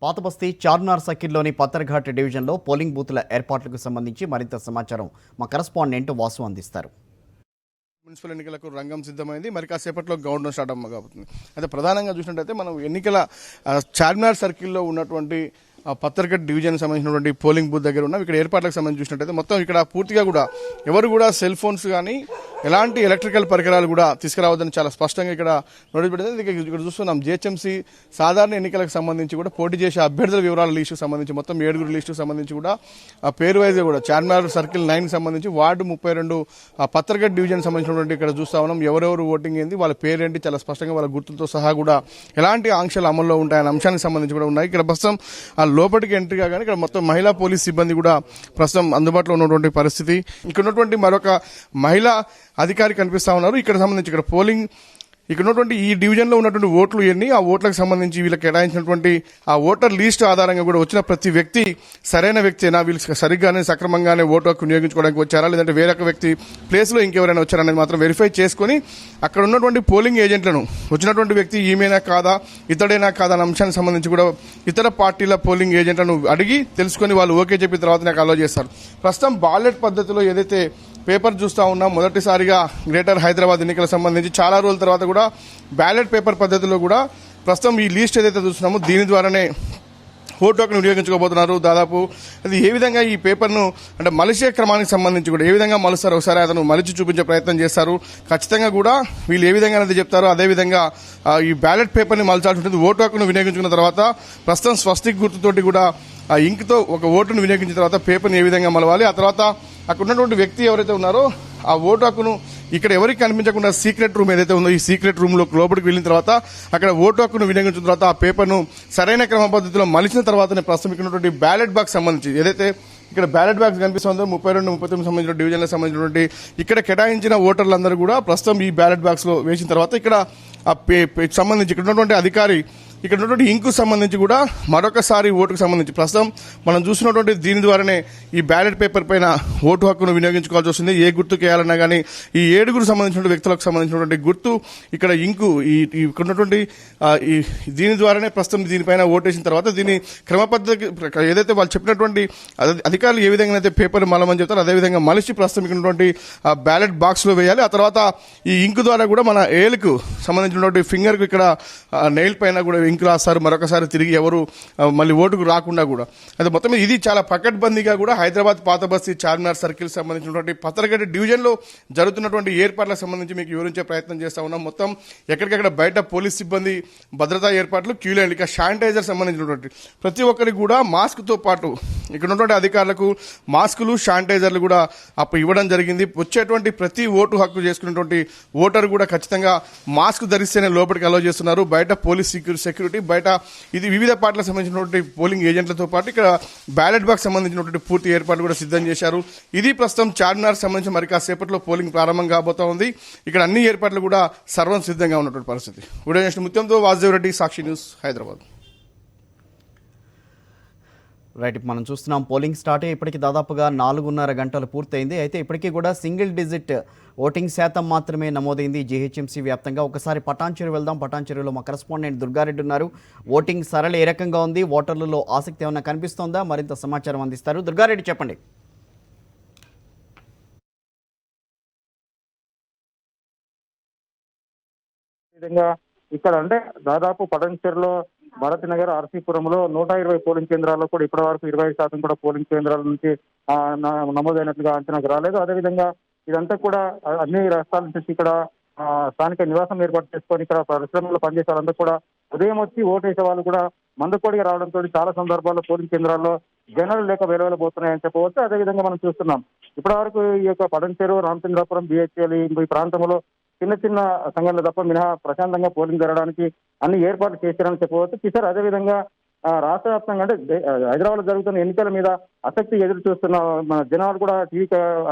పాతబస్తీ చార్మినార్ సర్కిల్లోని పత్తర్ఘాట్ డివిజన్లో పోలింగ్ బూత్ల ఏర్పాట్లకు సంబంధించి మరింత సమాచారం మా కరెస్పాండెంట్ వాసు అందిస్తారు. మున్సిపల్ ఎన్నికలకు రంగం సిద్ధమైంది. మరి కాసేపట్లో గ్రౌండ్ స్టార్ట్ కాబోతుంది. అయితే ప్రధానంగా చూసినట్టయితే మనం ఎన్నికల చార్మినార్ సర్కిల్లో ఉన్నటువంటి పత్తర్ఘట్ డివిజన్ సంబంధించినటువంటి పోలింగ్ బూత్ దగ్గర ఉన్నాం. ఇక్కడ ఏర్పాట్లకు సంబంధించి చూసినట్టయితే మొత్తం ఇక్కడ పూర్తిగా కూడా ఎవరు కూడా సెల్ ఫోన్స్ కానీ ఎలాంటి ఎలక్ట్రికల్ పరికరాలు కూడా తీసుకురావద్దని చాలా స్పష్టంగా ఇక్కడ నోటీస్ పెట్టింది. ఇక్కడ చూస్తున్నాం జిహెచ్ఎంసీ సాధారణ ఎన్నికలకు సంబంధించి కూడా పోటీ చేసే అభ్యర్థుల వివరాల లిస్టుకు సంబంధించి మొత్తం 7 లిస్టుకు సంబంధించి కూడా పేరు వైజ్గా కూడా చార్మినార్ సర్కిల్ 9 సంబంధించి వార్డు 32 పత్తర్ఘట్ డివిజన్ సంబంధించినటువంటి ఇక్కడ చూస్తా ఉన్నాం. ఎవరెవరు ఓటింగ్ ఏంది, వాళ్ళ పేరేంటి చాలా స్పష్టంగా వాళ్ళ గుర్తులతో సహా కూడా ఎలాంటి ఆంక్షలు అమల్లో ఉంటాయనే అంశానికి సంబంధించి కూడా ఉన్నాయి. ఇక్కడ ప్రస్తుతం లోపలికి ఎంట్రీ కాగానే ఇక్కడ మొత్తం మహిళా పోలీస్ సిబ్బంది కూడా ప్రస్తుతం అందుబాటులో ఉన్నటువంటి పరిస్థితి. ఇక్కడ ఉన్నటువంటి మరొక మహిళా అధికారి కనిపిస్తా ఉన్నారు. ఇక్కడ సంబంధించి ఇక్కడ పోలింగ్ ఇక్కడ ఉన్నటువంటి ఈ డివిజన్లో ఉన్నటువంటి ఓట్లు ఎన్ని, ఆ ఓట్లకు సంబంధించి వీళ్ళకి కేటాయించినటువంటి ఆ ఓటర్ లిస్ట్ ఆధారంగా కూడా వచ్చిన ప్రతి వ్యక్తి సరైన వ్యక్తినా, వీళ్ళు సరిగ్గానే సక్రమంగానే ఓటు హక్కు వినియోగించుకోవడానికి వచ్చారా, లేదంటే వేరొక వ్యక్తి ప్లేస్లో ఇంకెవరైనా వచ్చారనేది మాత్రం వెరిఫై చేసుకుని అక్కడ ఉన్నటువంటి పోలింగ్ ఏజెంట్లను వచ్చినటువంటి వ్యక్తి ఈమెనా కాదా, ఇతడైనా కాదా అనే అంశానికి సంబంధించి కూడా ఇతర పార్టీల పోలింగ్ ఏజెంట్లను అడిగి తెలుసుకొని వాళ్ళు ఓకే చెప్పిన తర్వాత నాకు అలో చేస్తారు. ప్రస్తుతం బాలెట్ పద్ధతిలో ఏదైతే పేపర్ చూస్తూ ఉన్నాం, మొదటిసారిగా గ్రేటర్ హైదరాబాద్ ఎన్నికలకు సంబంధించి చాలా రోజుల తర్వాత కూడా బ్యాలెట్ పేపర్ పద్ధతిలో కూడా ప్రస్తుతం ఈ లిస్ట్ ఏదైతే చూస్తున్నామో దీని ద్వారానే ఓటు హక్కును వినియోగించుకోబోతున్నారు. దాదాపు అది ఏ విధంగా ఈ పేపర్ను అంటే మలిచే క్రమానికి సంబంధించి కూడా ఏ విధంగా మలుస్తారు ఒకసారి అతను మలిచి చూపించే ప్రయత్నం చేస్తారు. ఖచ్చితంగా కూడా వీళ్ళు ఏ విధంగా అనేది చెప్తారో అదేవిధంగా ఈ బ్యాలెట్ పేపర్ని మలచాల్సి ఉంటుంది. ఓటు హక్కును వినియోగించుకున్న తర్వాత ప్రస్తుతం స్వస్తిక్ గుర్తుతోటి కూడా ఆ ఇంక్తో ఒక ఓటును వినియోగించిన తర్వాత పేపర్ని ఏ విధంగా మలవాలి, ఆ తర్వాత అక్కడ ఉన్నటువంటి వ్యక్తి ఎవరైతే ఉన్నారో ఆ ఓటు హక్కును ఇక్కడ ఎవరికి కనిపించకుండా సీక్రెట్ రూమ్ ఏదైతే ఉందో ఈ సీక్రెట్ రూమ్ లోపలికి వెళ్ళిన తర్వాత అక్కడ ఓటు హక్కును వినియోగించిన తర్వాత ఆ పేపర్ను సరైన క్రమ పద్ధతిలో మలిచిన తర్వాతనే ప్రస్తుతం ఇక్కడ ఉన్నటువంటి బ్యాలెట్ బాక్స్ సంబంధించి ఏదైతే ఇక్కడ బ్యాలెట్ బాక్స్ కనిపిస్తుందో 32, 39 సంబంధించిన డివిజన్లకు సంబంధించినటువంటి ఇక్కడ కేటాయించిన ఓటర్లందరూ కూడా ప్రస్తుతం ఈ బ్యాలెట్ బాక్స్ లో వేసిన తర్వాత ఇక్కడ ఆ సంబంధించి ఇక్కడ ఉన్నటువంటి అధికారి ఇక్కడ ఉన్నటువంటి ఇంకు సంబంధించి కూడా మరొకసారి ఓటుకు సంబంధించి ప్రస్తుతం మనం చూసినటువంటి దీని ద్వారానే ఈ బ్యాలెట్ పేపర్ పైన ఓటు హక్కును వినియోగించుకోవాల్సి వస్తుంది. ఏ గుర్తుకు వేయాలన్నా కానీ ఈ 7 సంబంధించిన వ్యక్తులకు సంబంధించినటువంటి గుర్తు ఇక్కడ ఇంకు ఇక్కడ ఉన్నటువంటి దీని ద్వారానే ప్రస్తుతం దీనిపైన ఓటేసిన తర్వాత దీని క్రమ పద్ధతి ఏదైతే వాళ్ళు చెప్పినటువంటి అధికారులు ఏ విధంగా అయితే పేపర్ మలమని చెప్తారో అదేవిధంగా మలిచి ప్రస్తుతం ఇక్కడ ఉన్నటువంటి బ్యాలెట్ బాక్స్ లో వేయాలి. ఆ తర్వాత ఈ ఇంకు ద్వారా కూడా మన ఏలుకు సంబంధించినటువంటి ఫింగర్ కు ఇక్కడ నెయిల్ పైన కూడా ఇంకు రాస్తారు. మరొకసారి తిరిగి ఎవరు మళ్ళీ ఓటుకు రాకుండా కూడా అయితే మొత్తం ఇది చాలా పకడ్బందీగా కూడా హైదరాబాద్ పాతబస్తీ చార్మినార్ సర్కిల్ సంబంధించినటువంటి పత్తర్ఘట్ డివిజన్ లో జరుగుతున్నటువంటి ఏర్పాట్లకు సంబంధించి మీకు వివరించే ప్రయత్నం చేస్తా ఉన్నాం. మొత్తం ఎక్కడికక్కడ బయట పోలీస్ సిబ్బంది భద్రతా ఏర్పాట్లు, క్యూ లైన్, ఇక శానిటైజర్ సంబంధించినటువంటి ప్రతి ఒక్కరికి కూడా మాస్క్ తో పాటు ఇక్కడ ఉన్నటువంటి అధికారులకు మాస్కులు, శానిటైజర్లు కూడా అప్పుడు ఇవ్వడం జరిగింది. వచ్చేటువంటి ప్రతి ఓటు హక్కు చేసుకున్నటువంటి ఓటర్ కూడా ఖచ్చితంగా మాస్క్ ధరిస్తేనే లోపలికి అలౌ చేస్తున్నారు. బయట పోలీస్ సెక్యూరిటీ బయట ఇది వివిధ పార్టీలకు సంబంధించినటువంటి పోలింగ్ ఏజెంట్లతో పాటు ఇక్కడ బ్యాలెట్ బాక్స్ సంబంధించినటువంటి పూర్తి ఏర్పాట్లు కూడా సిద్ధం చేశారు. ఇది ప్రస్తుతం చార్మినార్ సంబంధించి మరి కాసేపట్లో పోలింగ్ ప్రారంభం కాబోతా ఉంది. ఇక్కడ అన్ని ఏర్పాట్లు కూడా సర్వం సిద్ధంగా ఉన్నటువంటి పరిస్థితి. ఉదయం ముత్యంతో వాసుదేవ్ రెడ్డి, సాక్షి న్యూస్, హైదరాబాద్. రైట్, మనం చూస్తున్నాం పోలింగ్ స్టార్ట్ అయ్యి ఇప్పటికి దాదాపుగా 4.5 గంటలు పూర్తయింది. అయితే ఇప్పటికీ కూడా సింగిల్ డిజిట్ ఓటింగ్ శాతం మాత్రమే నమోదైంది జీహెచ్ఎంసీ వ్యాప్తంగా. ఒకసారి పటాన్చెరు వెళ్దాం. పటాన్చెరులో మా కరెస్పాండెంట్ దుర్గారెడ్డి ఉన్నారు. ఓటింగ్ సరళ ఏ రకంగా ఉంది, ఓటర్లలో ఆసక్తి ఏమైనా కనిపిస్తోందా, మరింత సమాచారం అందిస్తారు. దుర్గారెడ్డి చెప్పండి. ఇక్కడ అంటే దాదాపు పటాన్చెరులో భారత్ నగర్, ఆర్సీపురంలో 120 పోలింగ్ కేంద్రాల్లో కూడా ఇప్పటి వరకు 25% కూడా పోలింగ్ కేంద్రాల నుంచి నమోదైనట్లుగా అంచనాకు రాలేదు. అదేవిధంగా ఇదంతా కూడా అన్ని రాష్ట్రాల నుంచి ఇక్కడ స్థానిక నివాసం ఏర్పాటు చేసుకొని ఇక్కడ పరిశ్రమలో పనిచేసే వాళ్ళంతా కూడా ఉదయం వచ్చి ఓటేసే వాళ్ళు కూడా మందకోడిగా రావడంతో చాలా సందర్భాల్లో పోలింగ్ కేంద్రాల్లో జనాలు లేక వెలువెలబోతున్నాయని చెప్పవచ్చు. అదేవిధంగా మనం చూస్తున్నాం ఇప్పటి వరకు ఈ యొక్క పటాన్చెరు, రామచంద్రాపురం, బిహెచ్ఎల్ ఈ ప్రాంతంలో చిన్న చిన్న సంఘటనలు తప్ప మినహా ప్రశాంతంగా పోలింగ్ జరగడానికి అన్ని ఏర్పాట్లు చేశారని చెప్పవచ్చు. కిషోర్, అదేవిధంగా రాష్ట్ర వ్యాప్తంగా అంటే హైదరాబాద్ లో జరుగుతున్న ఎన్నికల మీద ఆసక్తి ఎదురు చూస్తున్న జనాలు కూడా టీవీ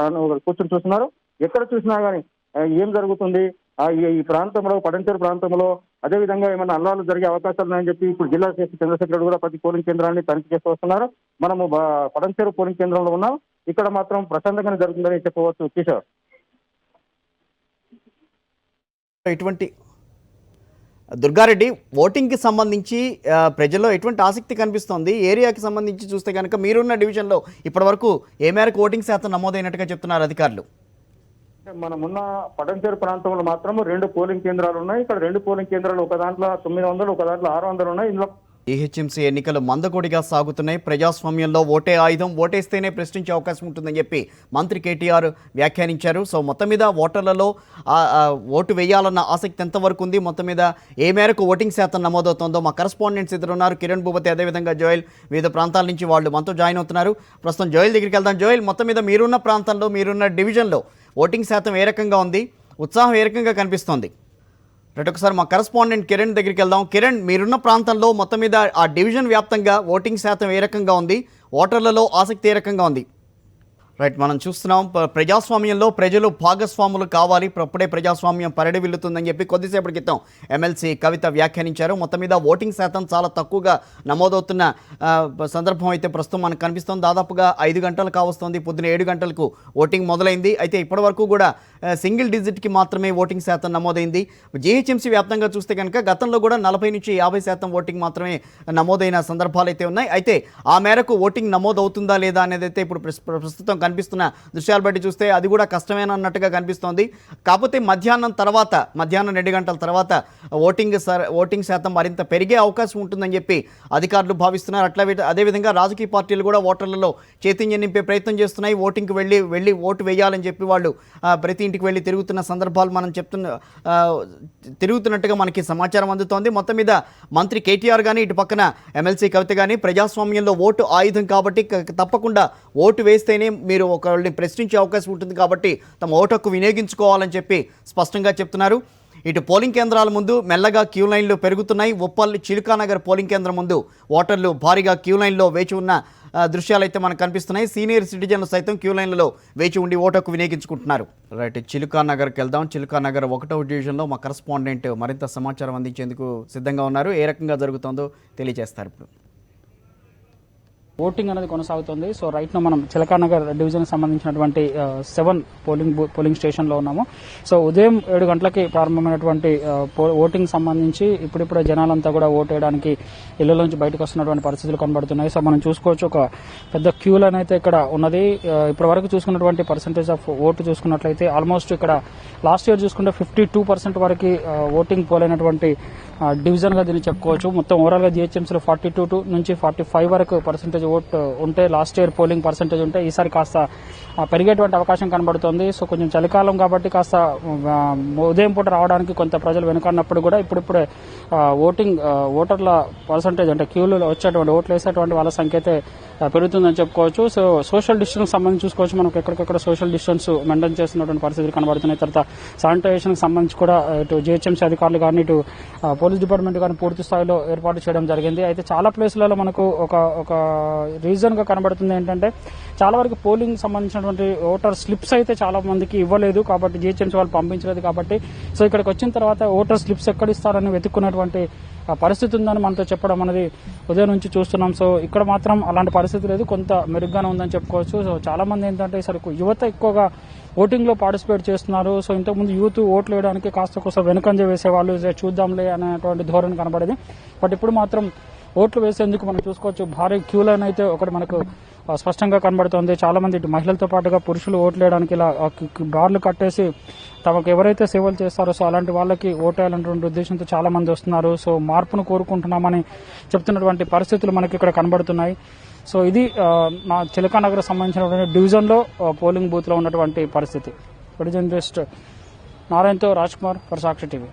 కూర్చొని చూస్తున్నారు. ఎక్కడ చూసినా కానీ ఏం జరుగుతుంది ఈ ప్రాంతంలో, పటాన్చెరు ప్రాంతంలో అదేవిధంగా ఏమైనా అల్లాలు జరిగే అవకాశాలు ఉన్నాయని చెప్పి ఇప్పుడు జిల్లా చంద్రశేఖర్ కూడా ప్రతి పోలింగ్ కేంద్రాన్ని తనిఖీ చేస్తూ వస్తున్నారు. మనము పటాన్చెరు పోలింగ్ కేంద్రంలో ఉన్నాం. ఇక్కడ మాత్రం ప్రశాంతంగానే జరుగుతుందని చెప్పవచ్చు. కిషోర్, ఇటువంటి దుర్గారెడ్డి, ఓటింగ్కి సంబంధించి ప్రజల్లో ఎటువంటి ఆసక్తి కనిపిస్తోంది? ఏరియాకి సంబంధించి చూస్తే కనుక మీరున్న డివిజన్లో ఇప్పటివరకు ఏ మేరకు ఓటింగ్ శాతం నమోదైనట్టుగా చెప్తున్నారు అధికారులు? మనమున్న పటంచేరు ప్రాంతంలో మాత్రం 2 పోలింగ్ కేంద్రాలు ఉన్నాయి. ఇక్కడ 2 పోలింగ్ కేంద్రాలు, ఒక దాంట్లో 900, ఒక దాంట్లో 600 ఉన్నాయి. ఇందులో జీహెచ్ఎంసీ ఎన్నికలు మందకొడిగా సాగుతున్నాయి. ప్రజాస్వామ్యంలో ఓటే ఆయుధం, ఓటేస్తేనే ప్రశ్నించే అవకాశం ఉంటుందని చెప్పి మంత్రి కేటీఆర్ వ్యాఖ్యానించారు. సో మొత్తం మీద ఓటర్లలో ఓటు వేయాలన్న ఆసక్తి ఎంతవరకు ఉంది, మొత్తం మీద ఏ మేరకు ఓటింగ్ శాతం నమోదవుతుందో మా కరెస్పాండెంట్స్ ఇద్దరున్నారు, కిరణ్ భూపతి అదేవిధంగా జోయల్. వివిధ ప్రాంతాల నుంచి వాళ్ళు మనతో జాయిన్ అవుతున్నారు. ప్రస్తుతం జోయల్ దగ్గరికి వెళ్దాం. జోయల్, మొత్తం మీద మీరున్న ప్రాంతంలో, మీరున్న డివిజన్లో ఓటింగ్ శాతం ఏ రకంగా ఉంది, ఉత్సాహం ఏ రకంగా కనిపిస్తోంది? ఒకసారి మా కరెస్పాండెంట్ కిరణ్ దగ్గరికి వెళ్దాం. కిరణ్, మీరున్న ప్రాంతంలో మొత్తం మీద ఆ డివిజన్ వ్యాప్తంగా ఓటింగ్ శాతం ఏ రకంగా ఉంది, ఓటర్లలో ఆసక్తి ఏ రకంగా ఉంది? రైట్, మనం చూస్తున్నాం ప్రజాస్వామ్యంలో ప్రజలు భాగస్వాములు కావాలి, అప్పుడే ప్రజాస్వామ్యం పరిడవిల్లుతుందని చెప్పి కొద్దిసేపటి క్రితం ఎమ్మెల్సీ కవిత వ్యాఖ్యానించారు. మొత్తం మీద ఓటింగ్ శాతం చాలా తక్కువగా నమోదవుతున్న సందర్భం అయితే ప్రస్తుతం మనకు కనిపిస్తుంది. దాదాపుగా 5 గంటలు కావస్తుంది, పొద్దున 7 గంటలకు ఓటింగ్ మొదలైంది. అయితే ఇప్పటివరకు కూడా సింగిల్ డిజిట్కి మాత్రమే ఓటింగ్ శాతం నమోదైంది. జీహెచ్ఎంసీ వ్యాప్తంగా చూస్తే కనుక గతంలో కూడా 40 నుంచి 50% ఓటింగ్ మాత్రమే నమోదైన సందర్భాలు అయితే ఉన్నాయి. అయితే ఆ మేరకు ఓటింగ్ నమోదవుతుందా లేదా అనేది అయితే ఇప్పుడు ప్రస్తుతం కనిపిస్తున్న దృశ్యాలు బట్టి చూస్తే అది కూడా కష్టమేనన్నట్టుగా కనిపిస్తోంది. కాకపోతే మధ్యాహ్నం 2 గంటల తర్వాత ఓటింగ్ శాతం మరింత పెరిగే అవకాశం ఉంటుందని చెప్పి అధికారులు భావిస్తున్నారు. అదేవిధంగా రాజకీయ పార్టీలు కూడా ఓటర్లలో చైతన్యం నింపే ప్రయత్నం చేస్తున్నాయి. ఓటింగ్కి వెళ్ళి ఓటు వేయాలని చెప్పి వాళ్ళు ప్రతి ఇంటికి వెళ్ళి తిరుగుతున్న సందర్భాలు మనం తిరుగుతున్నట్టుగా మనకి సమాచారం అందుతోంది. మొత్తం మీద మంత్రి కేటీఆర్ కానీ, ఇటు పక్కన ఎమ్మెల్సీ కవిత కానీ ప్రజాస్వామ్యంలో ఓటు ఆయుధం కాబట్టి తప్పకుండా ఓటు వేస్తేనే మీరు ఒకరిని ప్రశ్నించే అవకాశం ఉంటుంది కాబట్టి తమ ఓటు హక్కు వినియోగించుకోవాలని చెప్పి స్పష్టంగా చెప్తున్నారు. ఇటు పోలింగ్ కేంద్రాల ముందు మెల్లగా క్యూ లైన్లు పెరుగుతున్నాయి. ఉప్పల్ చిలుకానగర్ పోలింగ్ కేంద్రం ముందు ఓటర్లు భారీగా క్యూ లైన్లో వేచి ఉన్న దృశ్యాలు అయితే మనకు కనిపిస్తున్నాయి. సీనియర్ సిటిజన్లు సైతం క్యూ లైన్లలో వేచి ఉండి ఓటు హక్కు వినియోగించుకుంటున్నారు. రైట్, చిలుకానగర్కి వెళ్దాం. చిలుకానగర్ 1వ డివిజన్లో మా కరెస్పాండెంట్ మరింత సమాచారం అందించేందుకు సిద్ధంగా ఉన్నారు. ఏ రకంగా జరుగుతుందో తెలియజేస్తారు ఇప్పుడు. ఓటింగ్ అనేది కొనసాగుతుంది. సో రైట్ నో మనం చిలకానగర్ డివిజన్ సంబంధించినటువంటి 7 పోలింగ్ స్టేషన్ లో ఉన్నాము. సో ఉదయం 7 గంటలకి ప్రారంభమైనటువంటి ఓటింగ్ సంబంధించి ఇప్పుడిప్పుడే జనాలంతా కూడా ఓటు వేయడానికి ఇళ్లలోంచి బయటకు వస్తున్నటువంటి పరిస్థితులు కనబడుతున్నాయి. సో మనం చూసుకోవచ్చు, ఒక పెద్ద క్యూ లైన్ అయితే ఇక్కడ ఉన్నది. ఇప్పటి వరకు చూసుకున్నటువంటి పర్సెంటేజ్ ఆఫ్ ఓటు చూసుకున్నట్లయితే ఆల్మోస్ట్ ఇక్కడ లాస్ట్ ఇయర్ చూసుకుంటే 52% వరకు ఓటింగ్ పోలైనటువంటి డివిజన్ గా దీన్ని చెప్పుకోవచ్చు. మొత్తం ఓవరాల్ గా జిహెచ్ఎంసీలో 42 నుంచి 45 వరకు పర్సెంటేజ్ ఓట్ ఉంటే, లాస్ట్ ఇయర్ పోలింగ్ పర్సెంటేజ్ ఉంటే ఈసారి కాస్త పెరిగేటువంటి అవకాశం కనబడుతోంది. సో కొంచెం చలికాలం కాబట్టి కాస్త ఉదయం పూట రావడానికి కొంత ప్రజలు వెనుకన్నప్పుడు కూడా ఇప్పుడిప్పుడే ఓటర్ల పర్సెంటేజ్ అంటే క్యూలో వచ్చేటువంటి ఓట్లు వేసేటువంటి వాళ్ళ సంఖ్య అయితే పెరుగుతుందని చెప్పుకోవచ్చు. సో సోషల్ డిస్టెన్స్ సంబంధించి చూసుకోవచ్చు, మనకు ఎక్కడికక్కడ సోషల్ డిస్టెన్స్ మెయింటైన్ చేస్తున్నటువంటి పరిస్థితులు కనబడుతున్నాయి. తర్వాత శానిటైజేషన్ సంబంధించి కూడా ఇటు జిహెచ్ఎంసీ అధికారులు కానీ, ఇటు పోలీస్ డిపార్ట్మెంట్ కానీ పూర్తి స్థాయిలో ఏర్పాటు చేయడం జరిగింది. అయితే చాలా ప్లేసులలో మనకు ఒక రీజన్ గా కనబడుతుంది ఏంటంటే, చాలా వరకు పోలింగ్ సంబంధించినటువంటి ఓటర్ స్లిప్స్ అయితే చాలా మందికి ఇవ్వలేదు కాబట్టి, జిహెచ్ఎంసీ వాళ్ళు పంపించలేదు కాబట్టి, సో ఇక్కడికి వచ్చిన తర్వాత ఓటర్ స్లిప్స్ ఎక్కడ ఇస్తారని వెతుక్కున్నటువంటి పరిస్థితి ఉందని మనతో చెప్పడం అనేది ఉదయం నుంచి చూస్తున్నాం. సో ఇక్కడ మాత్రం అలాంటి పరిస్థితి లేదు, కొంత మెరుగ్గానే ఉందని చెప్పుకోవచ్చు. సో చాలా మంది ఏంటంటే ఈసారి యువత ఎక్కువగా ఓటింగ్ లో పార్టిసిపేట్ చేస్తున్నారు. సో ఇంతకుముందు యూత్ ఓట్లు వేయడానికి కాస్త కోసం వెనుకంజ వేసేవాళ్ళు, చూద్దాంలే అనేటువంటి ధోరణి కనబడేది. బట్ ఇప్పుడు మాత్రం ఓట్లు వేసేందుకు మనం చూసుకోవచ్చు, భారీ క్యూ లైన్ అయితే ఒకటి మనకు స్పష్టంగా కనబడుతోంది. చాలా మంది ఇటు మహిళలతో పాటుగా పురుషులు ఓట్లు వేయడానికి ఇలా బార్లు కట్టేసి తమకు ఎవరైతే సేవలు చేస్తారో సో అలాంటి వాళ్ళకి ఓటేయాలన్నటువంటి ఉద్దేశంతో చాలా మంది వస్తున్నారు. సో మార్పును కోరుకుంటున్నామని చెప్తున్నటువంటి పరిస్థితులు మనకి ఇక్కడ కనబడుతున్నాయి. సో ఇది నా చిలకానగర్ సంబంధించినటువంటి డివిజన్ లో పోలింగ్ బూత్ లో ఉన్నటువంటి పరిస్థితి. జర్నలిస్ట్ నారాయణతో రాజ్ కుమార్ ఫర్ సాక్షి టీవీ.